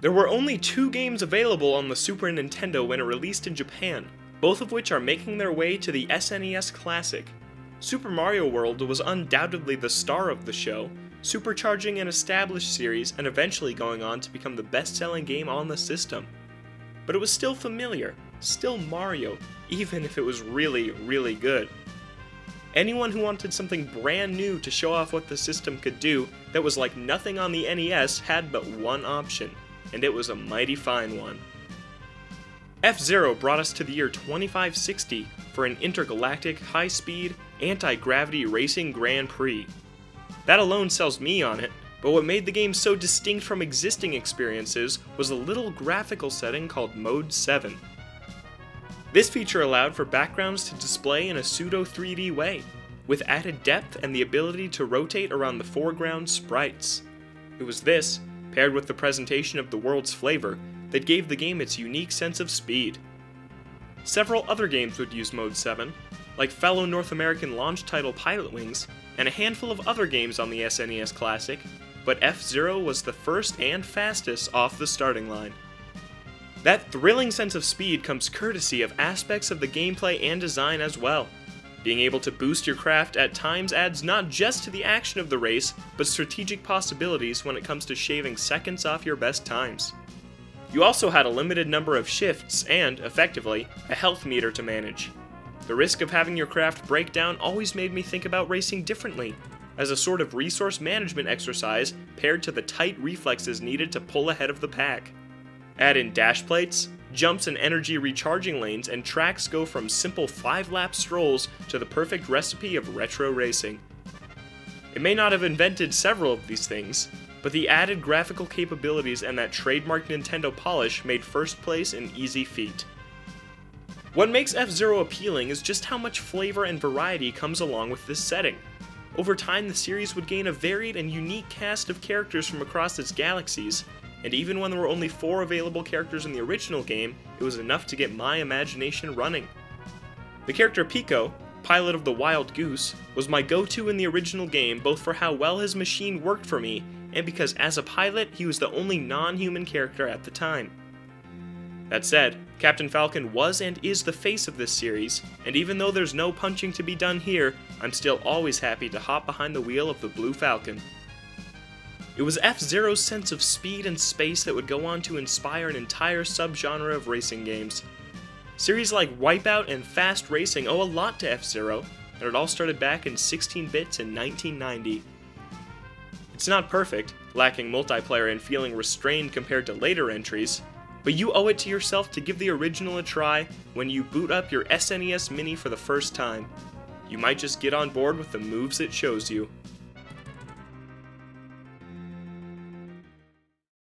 There were only 2 games available on the Super Nintendo when it released in Japan, both of which are making their way to the SNES Classic. Super Mario World was undoubtedly the star of the show, supercharging an established series and eventually going on to become the best-selling game on the system. But it was still familiar, still Mario, even if it was really, really good. Anyone who wanted something brand new to show off what the system could do that was like nothing on the NES had but one option, and it was a mighty fine one. F-Zero brought us to the year 2560 for an intergalactic, high-speed, anti-gravity racing Grand Prix. That alone sells me on it, but what made the game so distinct from existing experiences was a little graphical setting called Mode 7. This feature allowed for backgrounds to display in a pseudo 3D way, with added depth and the ability to rotate around the foreground sprites. It was this, paired with the presentation of the world's flavor, that gave the game its unique sense of speed. Several other games would use Mode 7, like fellow North American launch title Pilotwings, and a handful of other games on the SNES Classic, but F-Zero was the first and fastest off the starting line. That thrilling sense of speed comes courtesy of aspects of the gameplay and design as well. Being able to boost your craft at times adds not just to the action of the race, but strategic possibilities when it comes to shaving seconds off your best times. You also had a limited number of shifts and, effectively, a health meter to manage. The risk of having your craft break down always made me think about racing differently, as a sort of resource management exercise paired to the tight reflexes needed to pull ahead of the pack. Add in dash plates, jumps and energy recharging lanes, and tracks go from simple 5-lap strolls to the perfect recipe of retro racing. It may not have invented several of these things, but the added graphical capabilities and that trademark Nintendo polish made first place an easy feat. What makes F-Zero appealing is just how much flavor and variety comes along with this setting. Over time, the series would gain a varied and unique cast of characters from across its galaxies, and even when there were only 4 available characters in the original game, it was enough to get my imagination running. The character Pico, pilot of the Wild Goose, was my go-to in the original game both for how well his machine worked for me, and because as a pilot, he was the only non-human character at the time. That said, Captain Falcon was and is the face of this series, and even though there's no punching to be done here, I'm still always happy to hop behind the wheel of the Blue Falcon. It was F-Zero's sense of speed and space that would go on to inspire an entire subgenre of racing games. Series like Wipeout and Fast Racing owe a lot to F-Zero, and it all started back in 16 bits in 1990. It's not perfect, lacking multiplayer and feeling restrained compared to later entries, but you owe it to yourself to give the original a try when you boot up your SNES Mini for the first time. You might just get on board with the moves it shows you.